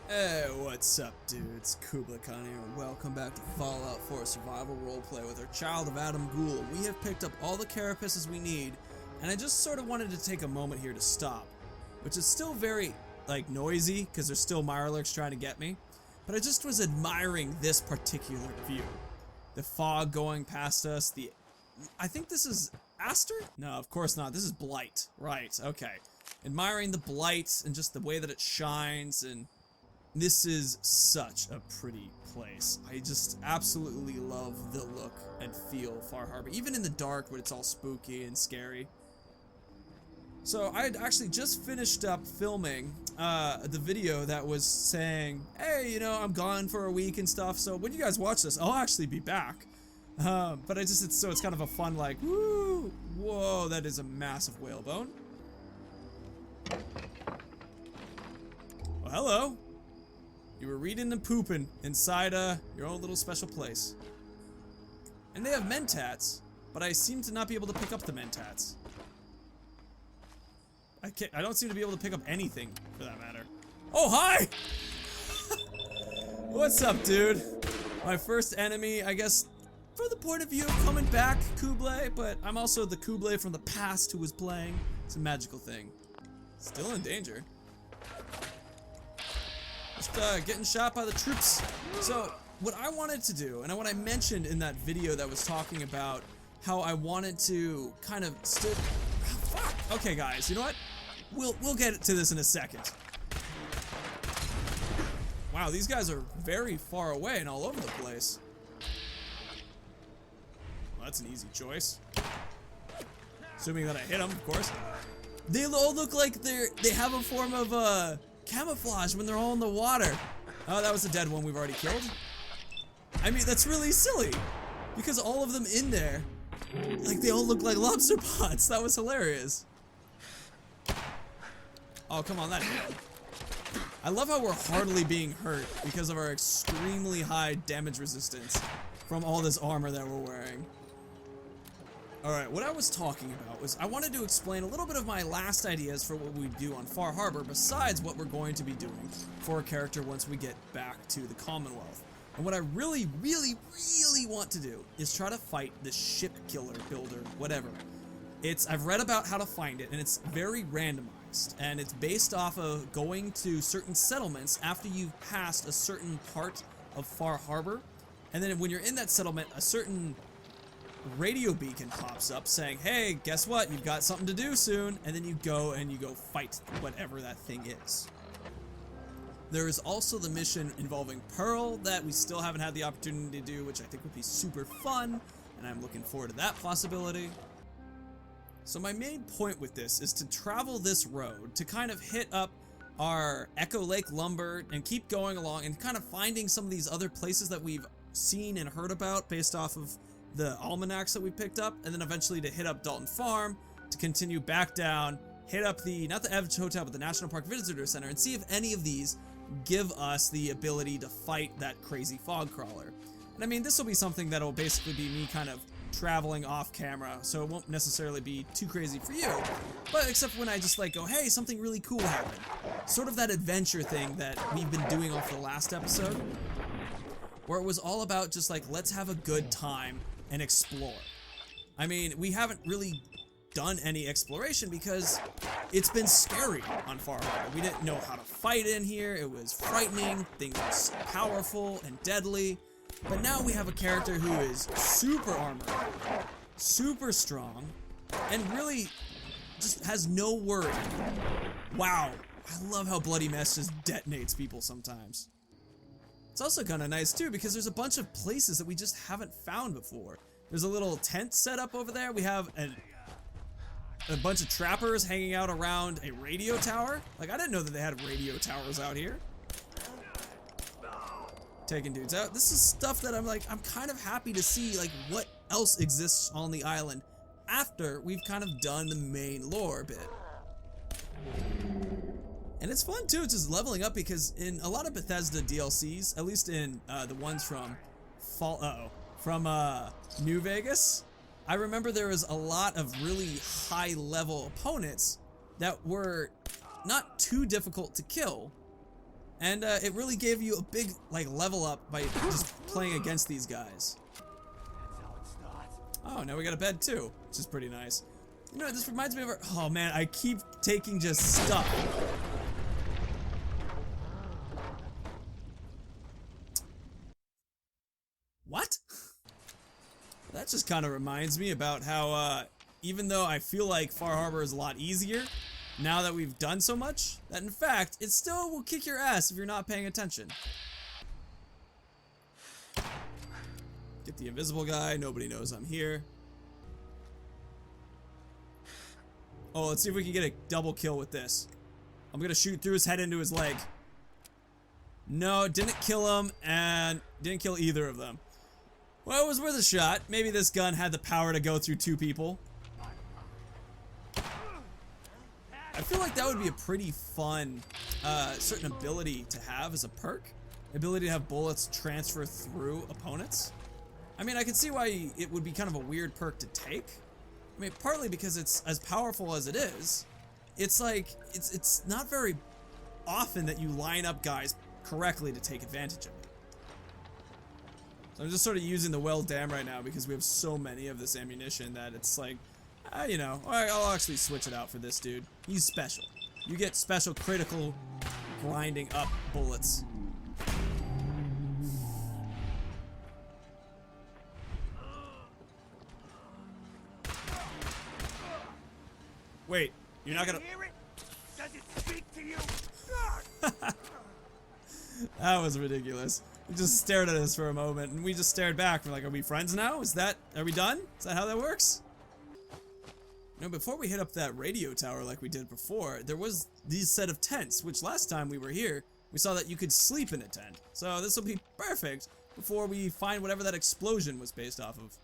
Hey, what's up, dudes? Kublai-Khan here, and welcome back to Fallout 4 Survival Roleplay with our Child of Adam Ghoul. We have picked up all the carapaces we need, and I just sort of wanted to take a moment here to stop, which is still very, noisy, because there's still Mirelurks trying to get me, but I just was admiring this particular view. The fog going past us, I think this is Aster? No, of course not. This is Blight. Right, okay. Admiring the Blight and just the way that it shines, and this is such a pretty place. I just absolutely love the look and feel of Far Harbor, even in the dark when it's all spooky and scary. So I had actually just finished up filming the video that was saying, hey, you know, I'm gone for a week and stuff, so when you guys watch this, I'll actually be back. But it's kind of a fun, like, woo, whoa, that is a massive whalebone. Well, hello. You were reading and pooping inside your own little special place. And they have mentats, but I seem to not be able to pick up the mentats. I don't seem to be able to pick up anything, for that matter. Oh, hi! What's up, dude? My first enemy, I guess, from the point of view of coming back, Kublai, but I'm also the Kublai from the past who was playing. It's a magical thing. Still in danger. Just getting shot by the troops. So what I wanted to do, and what I mentioned in that video that was talking about how I wanted to kind of fuck. Okay, guys, you know what? We'll get to this in a second. Wow, these guys are very far away and all over the place. Well, that's an easy choice. Assuming that I hit them, of course. They all look like they have a form of camouflage when they're all in the water. Oh, that was a dead one we've already killed. I mean, that's really silly. Because all of them in there, like, they all look like lobster pots. That was hilarious. Oh, come on, that hit. I love how we're hardly being hurt because of our extremely high damage resistance from all this armor that we're wearing. Alright, what I was talking about was I wanted to explain a little bit of my last ideas for what we do on Far Harbor besides what we're going to be doing for a character once we get back to the Commonwealth. And what I really want to do is try to fight the ship killer builder, whatever. I've read about how to find it, and it's very randomized, and it's based off of going to certain settlements after you've passed a certain part of Far Harbor, and then when you're in that settlement, a certain radio beacon pops up saying, hey, guess what, you've got something to do soon, and then you go fight whatever that thing is. There is also the mission involving Pearl that we still haven't had the opportunity to do, which I think would be super fun, and I'm looking forward to that possibility. So my main point with this is to travel this road to kind of hit up our Echo Lake lumber and keep going along and kind of finding some of these other places that we've seen and heard about based off of the almanacs that we picked up, and then eventually to hit up Dalton Farm, to continue back down, hit up not the Edge Hotel, but the National Park Visitor Center, and see if any of these give us the ability to fight that crazy fog crawler. And I mean, this will be something that'll basically be me kind of traveling off camera, so it won't necessarily be too crazy for you, but except when I just go, hey, something really cool happened. Sort of that adventure thing that we've been doing off the last episode, where it was all about just let's have a good time and explore. I mean, we haven't really done any exploration because it's been scary on Far Harbor. We didn't know how to fight in here. It was frightening. Things were powerful and deadly. But now we have a character who is super armored, super strong, and really just has no worry. Wow, I love how Bloody Mess just detonates people sometimes. It's also kind of nice too because there's a bunch of places that we just haven't found before. There's a little tent set up over there. We have a bunch of trappers hanging out around a radio tower. I didn't know that they had radio towers out here. Taking dudes out. This is stuff that I'm kind of happy to see what else exists on the island after we've kind of done the main lore bit. And it's fun too, just leveling up, because in a lot of Bethesda DLCs, at least in the ones from New Vegas, I remember there was a lot of really high level opponents that were not too difficult to kill, And it really gave you a big like level up by just playing against these guys. Oh, now we got a bed too, which is pretty nice. You know, this reminds me of our, oh man, I keep taking just stuff. What? That just kind of reminds me about how, even though I feel like Far Harbor is a lot easier, now that we've done so much, that in fact, it still will kick your ass if you're not paying attention. Get the invisible guy, nobody knows I'm here. Oh, let's see if we can get a double kill with this. I'm gonna shoot through his head into his leg. No, didn't kill him, and didn't kill either of them. Well, it was worth a shot. Maybe this gun had the power to go through 2 people. I feel like that would be a pretty fun certain ability to have as a perk. Ability to have bullets transfer through opponents. I mean, I can see why it would be kind of a weird perk to take. I mean, partly because it's as powerful as it is. It's like, it's not very often that you line up guys correctly to take advantage of it. So I'm just sort of using the well dam right now because we have so many of this ammunition that it's like, you know, I'll actually switch it out for this dude. He's special. You get special critical grinding up bullets. Wait, you're not gonna... Hear it? Does it speak to you? That was ridiculous. He just stared at us for a moment, and we just stared back. We're like, are we friends now? Are we done? Is that how that works? You know, before we hit up that radio tower like we did before, there was these set of tents, which last time we were here, we saw that you could sleep in a tent. So this will be perfect before we find whatever that explosion was based off of.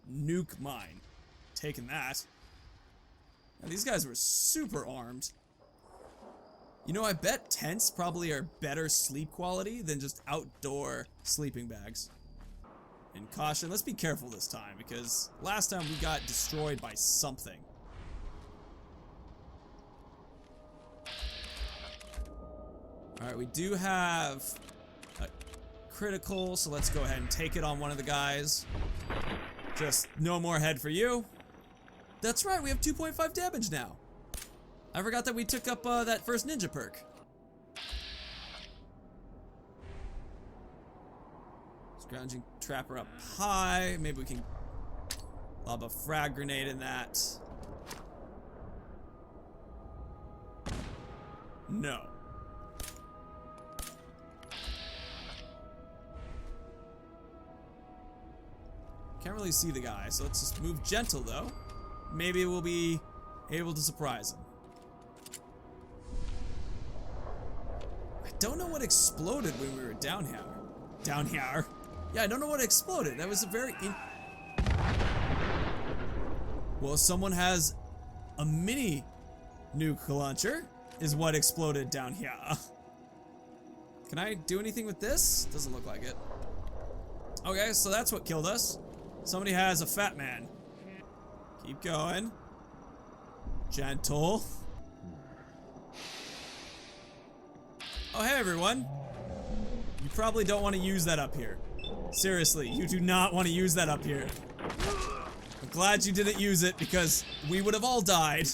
Nuke mine. Taking that. Now, these guys were super armed. You know, I bet tents probably are better sleep quality than just outdoor sleeping bags. And caution, let's be careful this time, because last time we got destroyed by something. Alright, we do have a critical, so let's go ahead and take it on one of the guys. Just no more head for you. That's right, we have 2.5 damage now. I forgot that we took up that first ninja perk. Scrounging trapper up high. Maybe we can lob a frag grenade in that. No. Can't really see the guy, so let's just move gentle though. Maybe we'll be able to surprise him. I don't know what exploded when we were down here. Down here? Yeah, I don't know what exploded. That was a very Well, someone has a mini nuke launcher is what exploded down here. Can I do anything with this? Doesn't look like it. Okay, so that's what killed us. Somebody has a fat man. Keep going. Gentle. Oh, hey everyone. You probably don't want to use that up here. Seriously, you do not want to use that up here. I'm glad you didn't use it because we would have all died.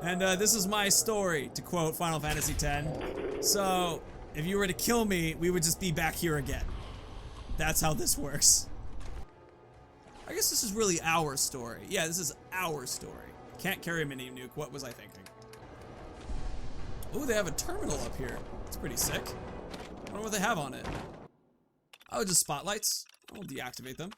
And this is my story, to quote Final Fantasy X. So, if you were to kill me, we would just be back here again. That's how this works. I guess this is really our story. Yeah, this is our story. Can't carry a mini nuke. What was I thinking? Ooh, they have a terminal up here. It's pretty sick. I wonder what they have on it. Oh, just spotlights. I'll deactivate them.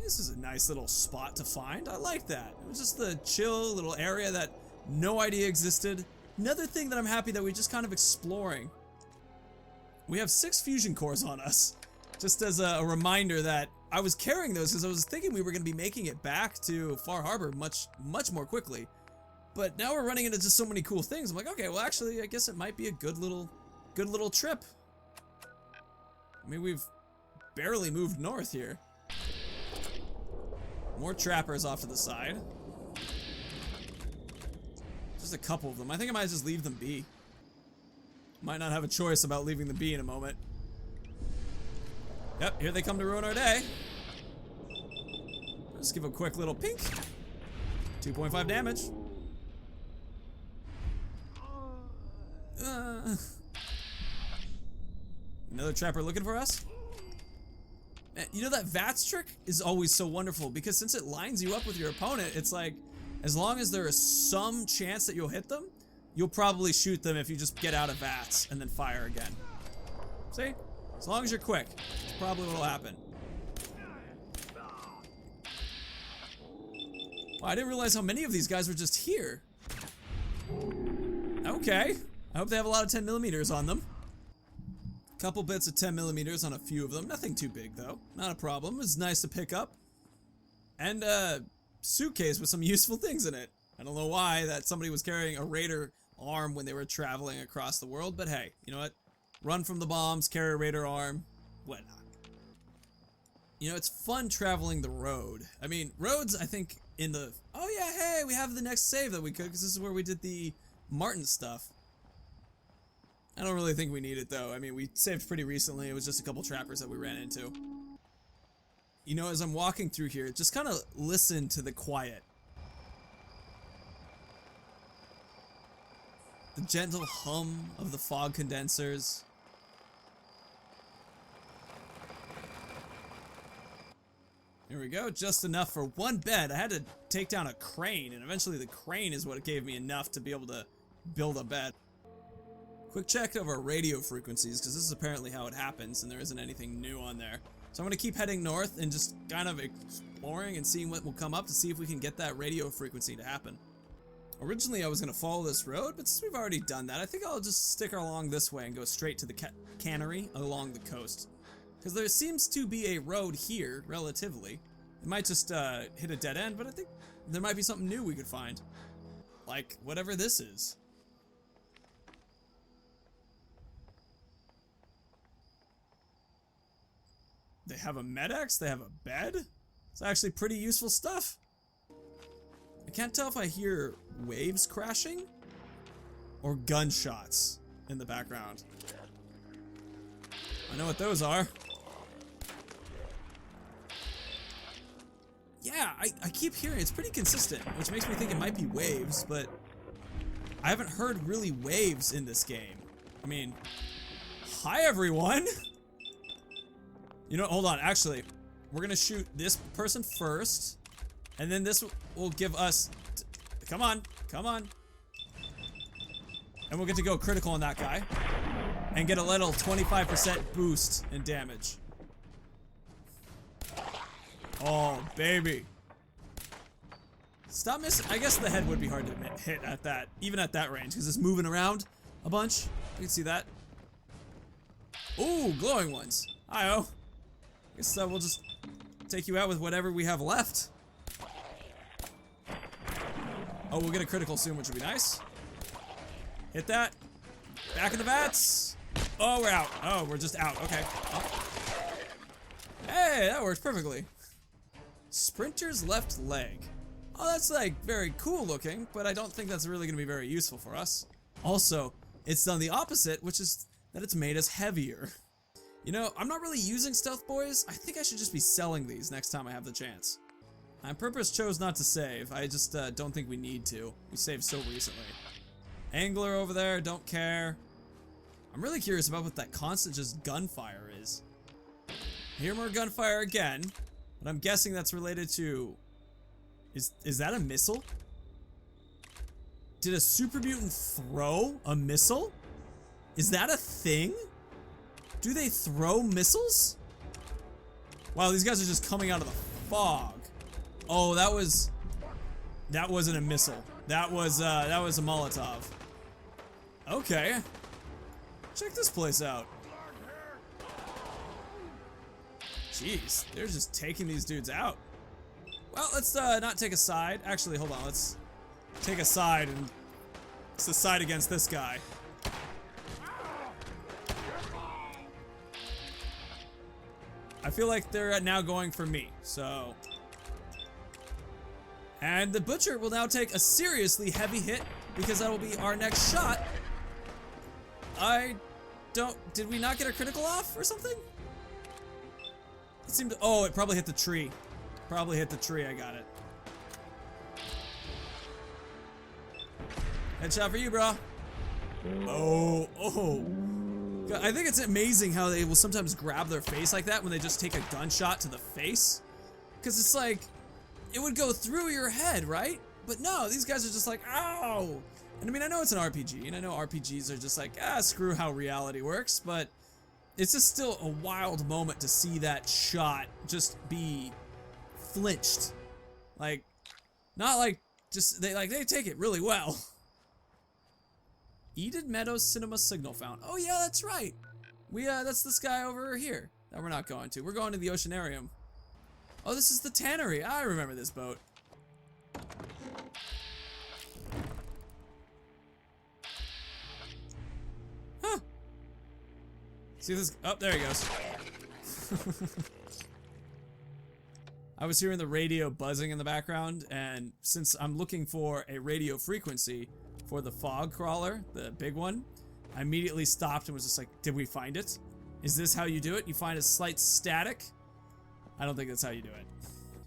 This is a nice little spot to find. I like that. It was just the chill little area that no idea existed. Another thing that I'm happy that we're just kind of exploring. We have 6 fusion cores on us. Just as a reminder that I was carrying those because I was thinking we were going to be making it back to Far Harbor much more quickly. But now we're running into just so many cool things. I'm like, okay, well actually, I guess it might be a good little trip. I mean, we've barely moved north here. More trappers off to the side. Just a couple of them. I think I might just leave them be. Might not have a choice about leaving them be in a moment. Yep, here they come to ruin our day. Let's give a quick little pink. 2.5 damage. Another trapper looking for us. Man, you know that VATS trick is always so wonderful because since it lines you up with your opponent, it's like, as long as there is some chance that you'll hit them, you'll probably shoot them if you just get out of VATS and then fire again. See? As long as you're quick, it's probably what'll happen. Wow, I didn't realize how many of these guys were just here. Okay. I hope they have a lot of 10mm on them. Couple bits of 10mm on a few of them. Nothing too big though. Not a problem. It's nice to pick up. And a suitcase with some useful things in it. I don't know why that somebody was carrying a raider arm when they were traveling across the world, but hey, you know what? Run from the bombs, carry a raider arm, whatnot. You know, it's fun traveling the road. I mean, roads, I think, in the... Oh yeah, hey, we have the next save that we could, because this is where we did the Martin stuff. I don't really think we need it, though. I mean, we saved pretty recently. It was just a couple trappers that we ran into. You know, as I'm walking through here, just kind of listen to the quiet. The gentle hum of the fog condensers. Here we go, just enough for one bed. I had to take down a crane, and eventually the crane is what gave me enough to be able to build a bed. Quick check of our radio frequencies, because this is apparently how it happens, and there isn't anything new on there. So I'm going to keep heading north and just kind of exploring and seeing what will come up to see if we can get that radio frequency to happen. Originally I was going to follow this road, but since we've already done that, I think I'll just stick along this way and go straight to the cannery along the coast. Because there seems to be a road here, relatively. It might just hit a dead end, but I think there might be something new we could find. Like, whatever this is. They have a med-X, they have a bed. It's actually pretty useful stuff. I can't tell if I hear waves crashing or gunshots in the background. I know what those are. Yeah, I keep hearing it's pretty consistent, which makes me think it might be waves, but I haven't heard really waves in this game. I mean, hi everyone! You know, hold on, actually, we're gonna shoot this person first, and then this will give us, come on, come on. And we'll get to go critical on that guy, and get a little 25% boost in damage. Oh, baby. Stop missing. I guess the head would be hard to hit at that, even at that range, because it's moving around a bunch. You can see that. Ooh, glowing ones. Hi-oh. I guess we'll just take you out with whatever we have left. Oh, we'll get a critical soon, which would be nice. Hit that. Back in the vats. Oh, we're out. Oh, we're just out. Okay. Oh. Hey, that works perfectly. Sprinter's left leg. Oh, that's like very cool looking, but I don't think that's really going to be very useful for us. Also, it's done the opposite, which is that it's made us heavier. You know, I'm not really using stealth boys. I think I should just be selling these next time I have the chance. I on purpose chose not to save. I just don't think we need to. We saved so recently. Angler over there, don't care. I'm really curious about what that constant just gunfire is. I hear more gunfire again, but I'm guessing that's related to... Is that a missile? Did a super mutant throw a missile? Is that a thing? Do they throw missiles? Wow, these guys are just coming out of the fog. Oh, that wasn't a missile. That was a Molotov. Okay. Check this place out. Jeez, they're just taking these dudes out. Well, let's not take a side. Actually, hold on. Let's take a side and it's the side against this guy. I feel like they're now going for me, so. And the butcher will now take a seriously heavy hit because that'll be our next shot. Did we not get a critical off or something? It seemed to, oh, it probably hit the tree. Probably hit the tree, I got it. Headshot for you, bro. Oh. I think it's amazing how they will sometimes grab their face like that when they just take a gunshot to the face. Because it's like, it would go through your head, right? But no, these guys are just like, ow! And I mean, I know it's an RPG, and I know RPGs are just like, screw how reality works, but it's just still a wild moment to see that shot just be flinched. Like, not like, just, they take it really well. Eden Meadows Cinema Signal Found. Oh yeah, that's right. That's this guy over here that we're not going to. We're going to the Oceanarium. Oh, this is the tannery. I remember this boat. Huh. See this? Oh, there he goes. I was hearing the radio buzzing in the background, and since I'm looking for a radio frequency for the fog crawler, the big one, I immediately stopped and was just like, did we find it? Is this how you do it? You find a slight static? I don't think that's how you do it.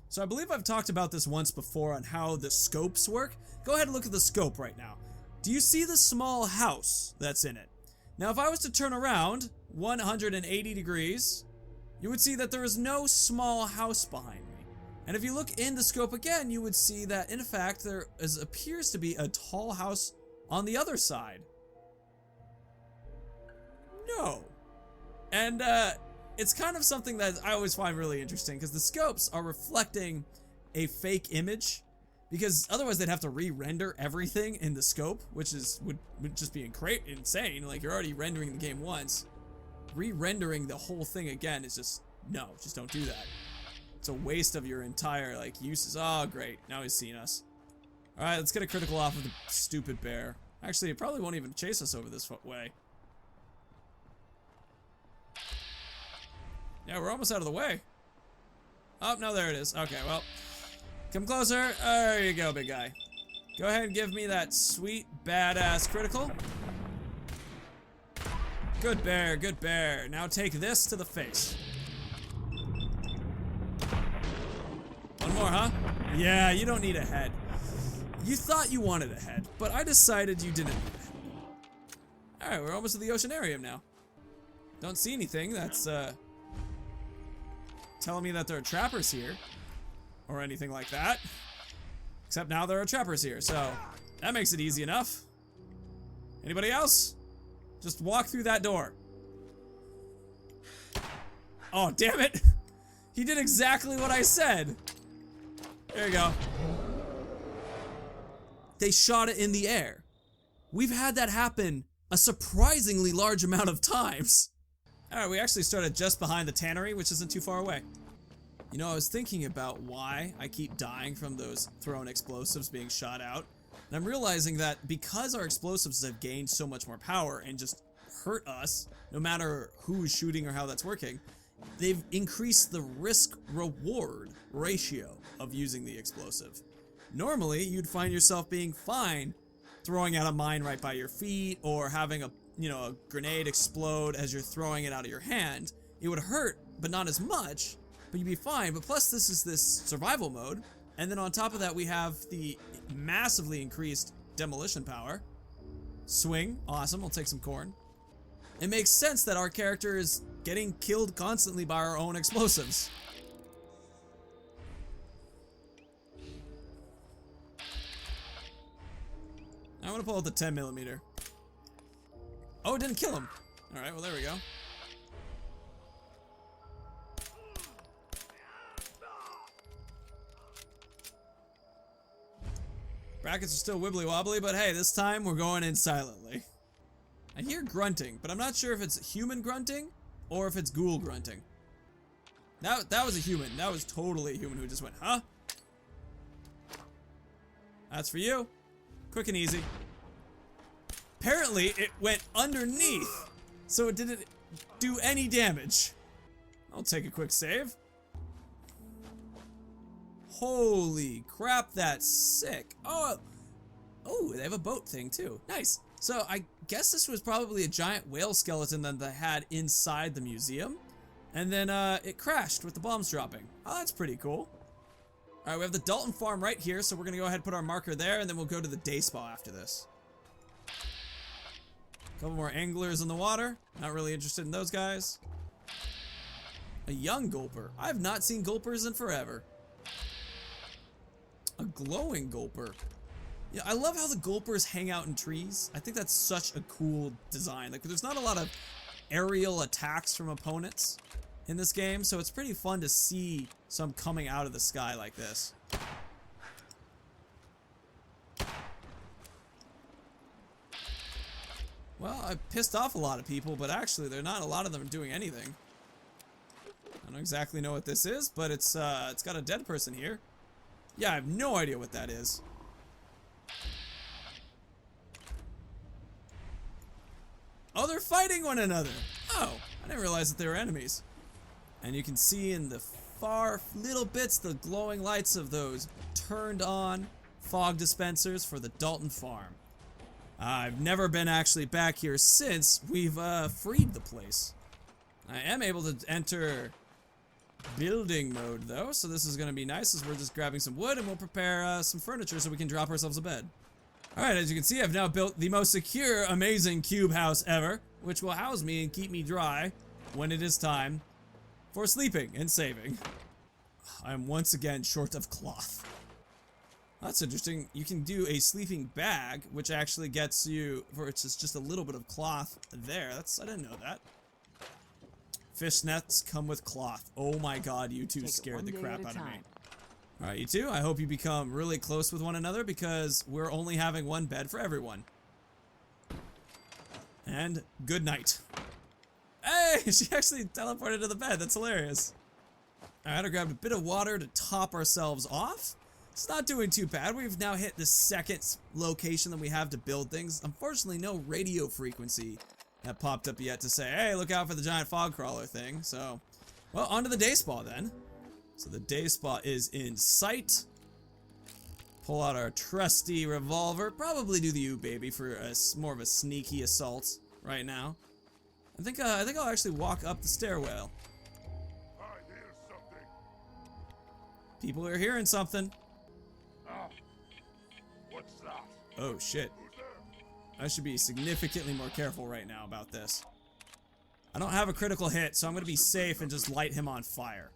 So I believe I've talked about this once before on how the scopes work. Go ahead and look at the scope right now. Do you see the small house that's in it? Now if I was to turn around 180 degrees, you would see that there is no small house behind me. And if you look in the scope again, you would see that in fact there appears to be a tall house on the other side. No. And it's kind of something that I always find really interesting because the scopes are reflecting a fake image, because otherwise they'd have to re-render everything in the scope, which would just be insane. Like, you're already rendering the game once. Re-rendering the whole thing again is just don't do that. It's a waste of your entire like uses. Oh great, now he's seen us. Alright, let's get a critical off of the stupid bear. Actually, it probably won't even chase us over this way. Yeah, we're almost out of the way. Oh, no, there it is. Okay, well, come closer. There you go, big guy. Go ahead and give me that sweet, badass critical. Good bear, good bear. Now take this to the face. One more, huh? Yeah, you don't need a head. You thought you wanted a head, but I decided you didn't need a head. Alright, we're almost at the Oceanarium now. Don't see anything that's, telling me that there are trappers here, or anything like that. Except now there are trappers here, so that makes it easy enough. Anybody else? Just walk through that door. Oh, damn it! He did exactly what I said. There you go. They shot it in the air. We've had that happen a surprisingly large amount of times. Alright, we actually started just behind the tannery, which isn't too far away. You know, I was thinking about why I keep dying from those thrown explosives being shot out. And I'm realizing that because our explosives have gained so much more power and just hurt us, no matter who's shooting or how that's working, they've increased the risk-reward ratio of using the explosive. Normally, you'd find yourself being fine throwing out a mine right by your feet, or having a grenade explode as you're throwing it out of your hand. It would hurt, but not as much, but you'd be fine. But plus this is this survival mode, and then on top of that we have the massively increased demolition power. Swing, awesome, I'll take some corn. It makes sense that our character is getting killed constantly by our own explosives. I'm gonna pull out the 10mm. Oh, it didn't kill him. Alright, well there we go. Brackets are still wibbly wobbly, but hey, this time we're going in silently. I hear grunting, but I'm not sure if it's human grunting or if it's ghoul grunting. That was a human. That was totally a human who just went, huh? That's for you. Quick and easy. Apparently, it went underneath, so it didn't do any damage. I'll take a quick save. Holy crap, that's sick. Oh, Oh, they have a boat thing too. Nice. So I guess this was probably a giant whale skeleton that they had inside the museum. And then it crashed with the bombs dropping. Oh, that's pretty cool. All right, we have the Dalton farm right here, so we're gonna go ahead and put our marker there, and then we'll go to the day spa after this. A couple more anglers in the water. Not really interested in those guys. A young gulper. I have not seen gulpers in forever. A glowing gulper. Yeah, I love how the gulpers hang out in trees. I think that's such a cool design. Like, there's not a lot of aerial attacks from opponents in this game, so it's pretty fun to see some coming out of the sky like this. Well, I pissed off a lot of people, but actually, a lot of them are doing anything. I don't exactly know what this is, but it's got a dead person here. Yeah, I have no idea what that is. Oh, they're fighting one another. Oh, I didn't realize that they were enemies. And you can see in the far little bits the glowing lights of those turned on fog dispensers for the Dalton farm. I've never been actually back here since we've freed the place. I am able to enter building mode though, so this is going to be nice as we're just grabbing some wood and we'll prepare some furniture so we can drop ourselves a bed. Alright, as you can see, I've now built the most secure, amazing cube house ever, which will house me and keep me dry when it is time for sleeping and saving. I am once again short of cloth. That's interesting. You can do a sleeping bag, which actually gets you, which is just a little bit of cloth there. I didn't know that. Fish nets come with cloth. Oh my god, you two scared the crap out of me. Alright, you two, I hope you become really close with one another because we're only having one bed for everyone. And good night. Hey, she actually teleported to the bed. That's hilarious. Alright, I grabbed a bit of water to top ourselves off. It's not doing too bad. We've now hit the second location that we have to build things. Unfortunately, no radio frequency that popped up yet to say, hey, look out for the giant fog crawler thing. So, well, on to the day spa then. So the day spa is in sight. Pull out our trusty revolver. Probably do the U-baby for more of a sneaky assault right now. I think I'll actually walk up the stairwell. I hear something. People are hearing something. Ah, what's that? Oh shit. Who's there? I should be significantly more careful right now about this. I don't have a critical hit, so I'm gonna be safe and just light him on fire.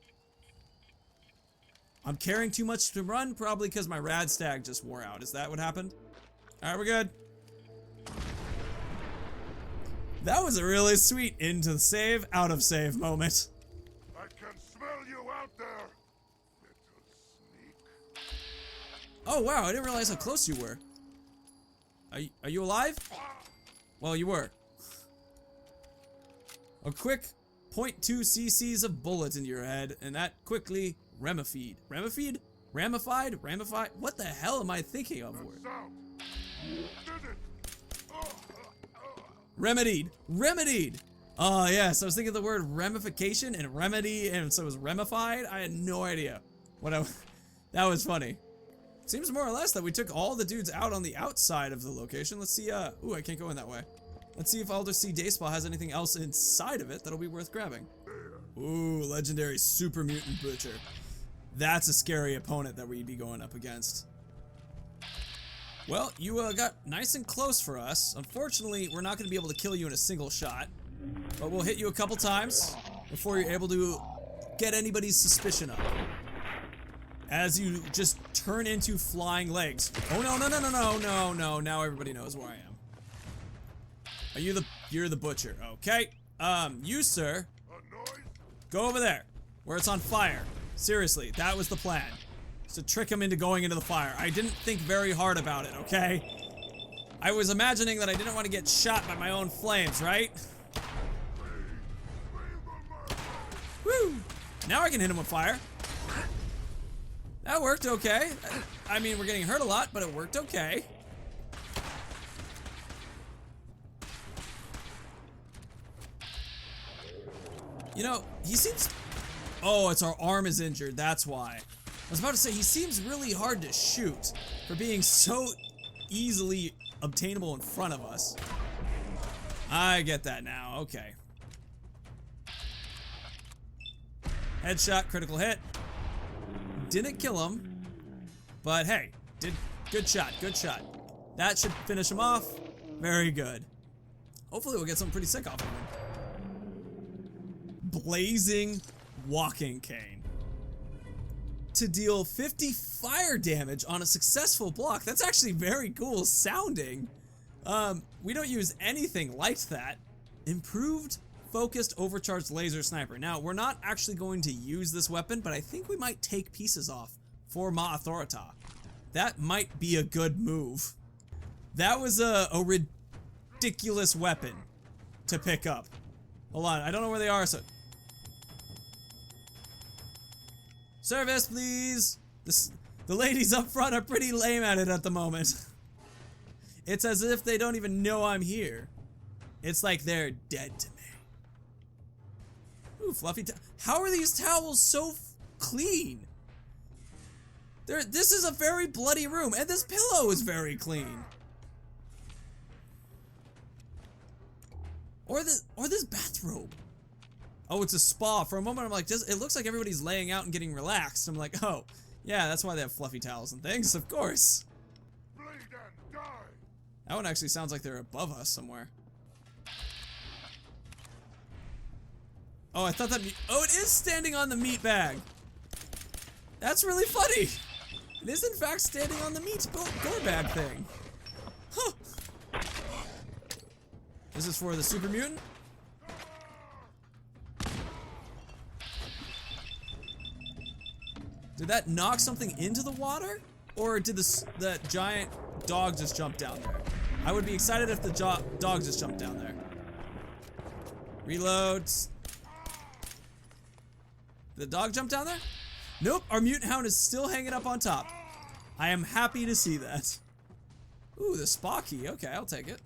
I'm carrying too much to run, probably because my rad stag just wore out. Is that what happened? Alright, we're good. That was a really sweet into save, out of save moment. I can smell you out there, little sneak. Oh wow, I didn't realize how close you were. Are you alive? Well, you were. A quick 0.2 cc's of bullet into your head, and that quickly ramified. Ramified? Ramified? Ramified? What the hell am I thinking of? Sound. Did it? Remedied. Remedied. Oh, yes. I was thinking the word ramification and remedy, and so it was ramified. I had no idea. That was funny. Seems more or less that we took all the dudes out on the outside of the location. Let's see, ooh, I can't go in that way. Let's see if Aldersea Day Spa has anything else inside of it that'll be worth grabbing. Ooh, legendary super mutant butcher. That's a scary opponent that we'd be going up against. Well, you got nice and close for us. Unfortunately, we're not going to be able to kill you in a single shot. But we'll hit you a couple times before you're able to get anybody's suspicion up. As you just turn into flying legs. Oh no, no, no, no, no, no, no. Now everybody knows where I am. Are you you're the butcher. Okay. You, sir, go over there where it's on fire. Seriously, that was the plan. Just to trick him into going into the fire. I didn't think very hard about it, okay? I was imagining that I didn't want to get shot by my own flames, right? Woo! Now I can hit him with fire. That worked okay. I mean, we're getting hurt a lot, but it worked okay. You know, he seems... Oh, it's our arm is injured, that's why. I was about to say, he seems really hard to shoot for being so easily obtainable in front of us. I get that now. Okay. Headshot, critical hit. Didn't kill him, but hey, good shot, good shot. That should finish him off. Very good. Hopefully we'll get something pretty sick off of him. Blazing walking cane. To deal 50 fire damage on a successful block. That's actually very cool sounding. We don't use anything like that. Improved focused overcharged laser sniper. Now, we're not actually going to use this weapon, but I think we might take pieces off for Ma Authorita. That might be a good move. That was a ridiculous weapon to pick up. Hold on, I don't know where they are, so... Service, please! The ladies up front are pretty lame at it at the moment. It's as if they don't even know I'm here. It's like they're dead to me. Ooh, fluffy how are these towels so clean? This is a very bloody room, and this pillow is very clean. Or this bathrobe. Oh, it's a spa. For a moment, I'm like, it looks like everybody's laying out and getting relaxed. I'm like, oh, yeah, that's why they have fluffy towels and things, of course. Bleed and die. That one actually sounds like they're above us somewhere. Oh, I thought that oh, it is standing on the meat bag. That's really funny. It is, in fact, standing on the meat gore bag thing. Huh. This is for the super mutant? Did that knock something into the water? Or did the giant dog just jump down there? I would be excited if the dog just jumped down there. Reloads. Did the dog jump down there? Nope, our mutant hound is still hanging up on top. I am happy to see that. Ooh, the spa key. Okay, I'll take it.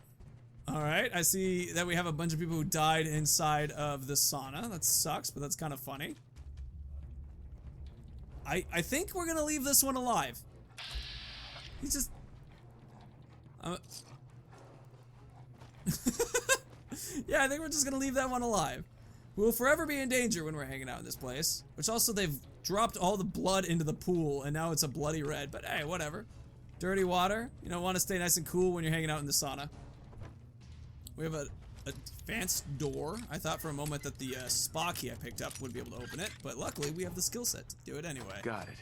Alright, I see that we have a bunch of people who died inside of the sauna. That sucks, but that's kind of funny. I think we're gonna leave this one alive. He's just... yeah, I think we're just gonna leave that one alive. We will forever be in danger when we're hanging out in this place. Which also, they've dropped all the blood into the pool, and now it's a bloody red. But hey, whatever. Dirty water. You know, want to stay nice and cool when you're hanging out in the sauna. We have a advanced door. I thought for a moment that the spa key I picked up would be able to open it, but luckily we have the skill set to do it anyway. Got it.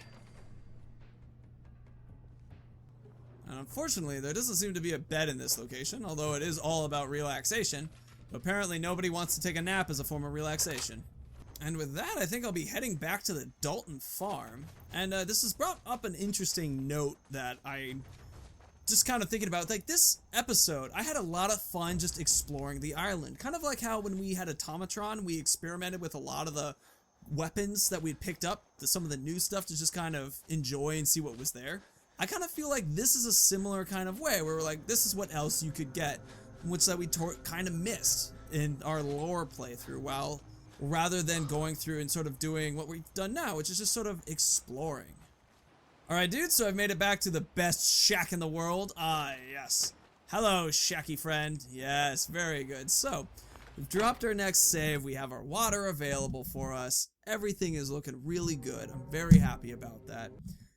And unfortunately, there doesn't seem to be a bed in this location, although it is all about relaxation. But apparently nobody wants to take a nap as a form of relaxation. And with that, I think I'll be heading back to the Dalton farm. And this has brought up an interesting note that I just kind of thinking about. Like, this episode, I had a lot of fun just exploring the island. Kind of like how when we had Automatron, we experimented with a lot of the weapons that we'd picked up, some of the new stuff to just kind of enjoy and see what was there. I kind of feel like this is a similar kind of way, where we're like, this is what else you could get, which that we kind of missed in our lore playthrough, rather than going through and sort of doing what we've done now, which is just sort of exploring. Alright, dudes, so I've made it back to the best shack in the world. Ah, yes. Hello, shacky friend. Yes, very good. So, we've dropped our next save. We have our water available for us. Everything is looking really good. I'm very happy about that.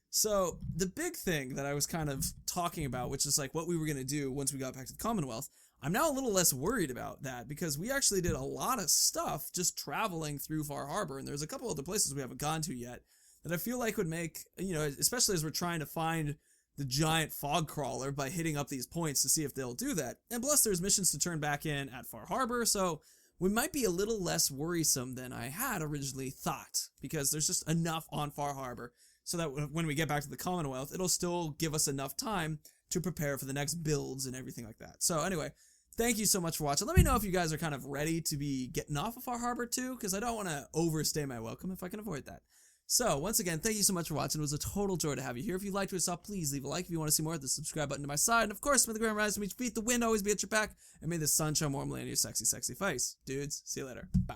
So, the big thing that I was kind of talking about, which is like what we were going to do once we got back to the Commonwealth, I'm now a little less worried about that because we actually did a lot of stuff just traveling through Far Harbor, and there's a couple other places we haven't gone to yet that I feel like would make, you know, especially as we're trying to find the giant fog crawler by hitting up these points to see if they'll do that. And plus there's missions to turn back in at Far Harbor, so we might be a little less worrisome than I had originally thought, because there's just enough on Far Harbor so that when we get back to the Commonwealth, it'll still give us enough time to prepare for the next builds and everything like that. So anyway, thank you so much for watching. Let me know if you guys are kind of ready to be getting off of Far Harbor too, because I don't want to overstay my welcome if I can avoid that. So, once again, thank you so much for watching. It was a total joy to have you here. If you liked what you saw, please leave a like. If you want to see more, hit the subscribe button to my side. And of course, may the ground rise to meet your feet, the wind always be at your back, and may the sun shine warmly on your sexy, sexy face. Dudes, see you later. Bye.